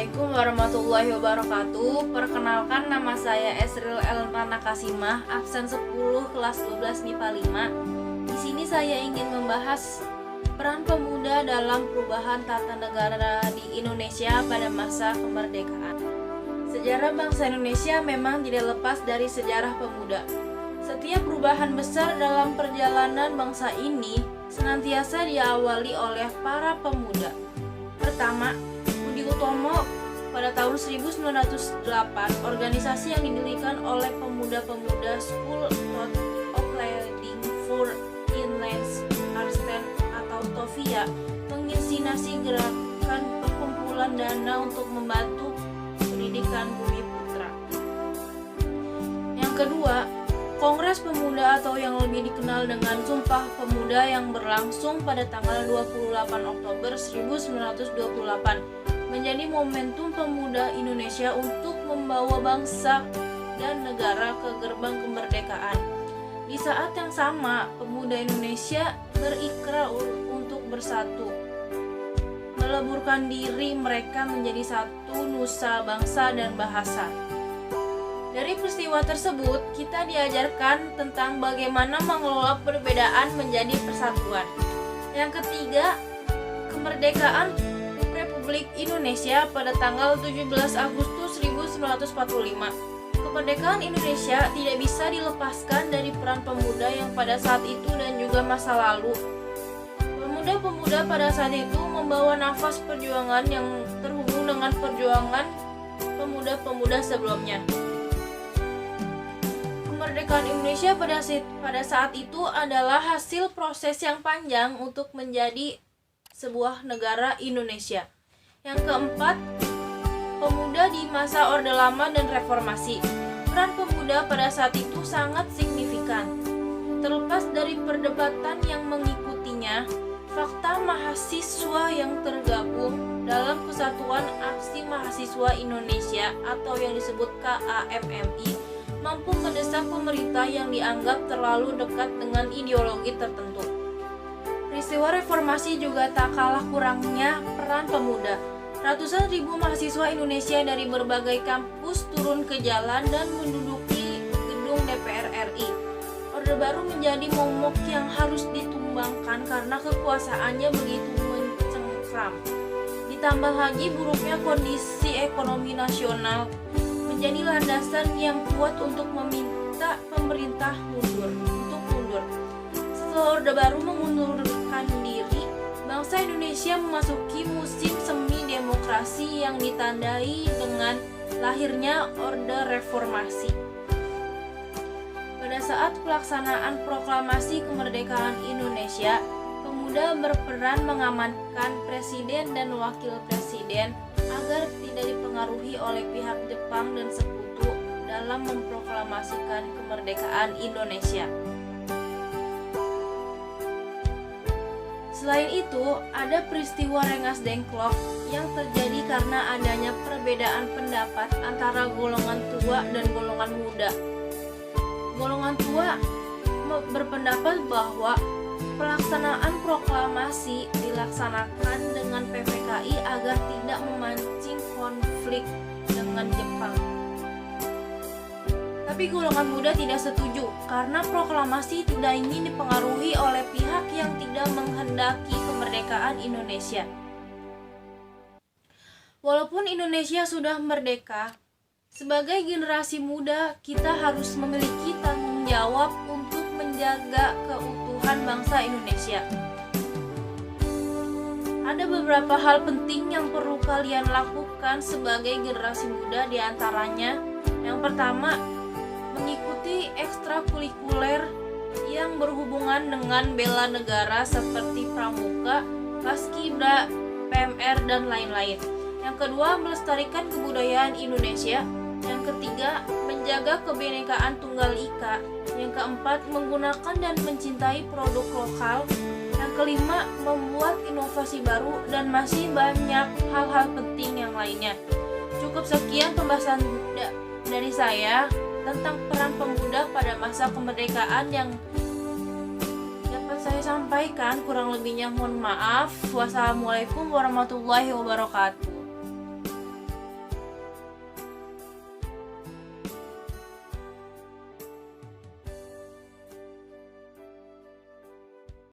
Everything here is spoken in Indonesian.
Assalamualaikum warahmatullahi wabarakatuh. Perkenalkan, nama saya Esril Elrana Kasimah, absen 10 kelas 12 MIPA 5. Di sini saya ingin membahas peran pemuda dalam perubahan tata negara di Indonesia pada masa kemerdekaan. Sejarah bangsa Indonesia memang tidak lepas dari sejarah pemuda. Setiap perubahan besar dalam perjalanan bangsa ini senantiasa diawali oleh para pemuda. Pertama, Budi Utomo pada tahun 1908, organisasi yang didirikan oleh pemuda-pemuda School of Leading for Inland Arsten atau TOFIA menginisiasi gerakan perkumpulan dana untuk membantu pendidikan Bumi Putra. Yang kedua, Kongres Pemuda atau yang lebih dikenal dengan Sumpah Pemuda yang berlangsung pada tanggal 28 Oktober 1928 menjadi momentum pemuda Indonesia untuk membawa bangsa dan negara ke gerbang kemerdekaan. Di saat yang sama, pemuda Indonesia berikrar untuk bersatu, meleburkan diri mereka menjadi satu nusa, bangsa, dan bahasa. Dari peristiwa tersebut, kita diajarkan tentang bagaimana mengelola perbedaan menjadi persatuan. Yang ketiga, kemerdekaan Republik Indonesia pada tanggal 17 Agustus 1945. Kemerdekaan Indonesia tidak bisa dilepaskan dari peran pemuda yang pada saat itu dan juga masa lalu. Pemuda-pemuda pada saat itu membawa nafas perjuangan yang terhubung dengan perjuangan pemuda-pemuda sebelumnya. Kemerdekaan Indonesia pada saat itu adalah hasil proses yang panjang untuk menjadi sebuah negara Indonesia. Yang keempat, pemuda di masa Orde Lama dan Reformasi. Peran pemuda pada saat itu sangat signifikan. Terlepas dari perdebatan yang mengikutinya, fakta mahasiswa yang tergabung dalam Kesatuan Aksi Mahasiswa Indonesia atau yang disebut KAMMI mampu mendesak pemerintah yang dianggap terlalu dekat dengan ideologi tertentu. Peristiwa reformasi juga tak kalah kurangnya peran pemuda. Ratusan ribu mahasiswa Indonesia dari berbagai kampus turun ke jalan dan menduduki gedung DPR RI. Orde Baru menjadi momok yang harus ditumbangkan karena kekuasaannya begitu mencengkram. Ditambah lagi buruknya kondisi ekonomi nasional menjadi landasan yang kuat untuk meminta pemerintah mundur. Setelah Orde Baru mengundurkan diri, bangsa Indonesia memasuki musim semi demokrasi yang ditandai dengan lahirnya Orde Reformasi. Pada saat pelaksanaan proklamasi kemerdekaan Indonesia, pemuda berperan mengamankan presiden dan wakil presiden agar tidak dipengaruhi oleh pihak Jepang dan sekutu dalam memproklamasikan kemerdekaan Indonesia. Selain itu, ada peristiwa Rengas Dengklok yang terjadi karena adanya perbedaan pendapat antara golongan tua dan golongan muda. Golongan tua berpendapat bahwa pelaksanaan proklamasi dilaksanakan dengan PPKI agar tidak memancing konflik dengan Jepang. Tapi golongan muda tidak setuju karena proklamasi tidak ingin dipengaruhi oleh pihak yang tidak menghendaki kemerdekaan Indonesia. Walaupun Indonesia sudah merdeka, sebagai generasi muda kita harus memiliki tanggung jawab untuk menjaga keutuhan bangsa Indonesia. Ada beberapa hal penting yang perlu kalian lakukan sebagai generasi muda, diantaranya yang pertama, mengikuti ekstrakurikuler yang berhubungan dengan bela negara seperti pramuka, paskibra, PMR, dan lain-lain. Yang kedua, melestarikan kebudayaan Indonesia. Yang ketiga, menjaga kebinekaan Tunggal Ika. Yang keempat, menggunakan dan mencintai produk lokal. Yang kelima, membuat inovasi baru, dan masih banyak hal-hal penting yang lainnya. Cukup sekian pembahasan dari saya tentang peran pemuda pada masa kemerdekaan yang dapat saya sampaikan. Kurang lebihnya mohon maaf. Wassalamualaikum warahmatullahi wabarakatuh.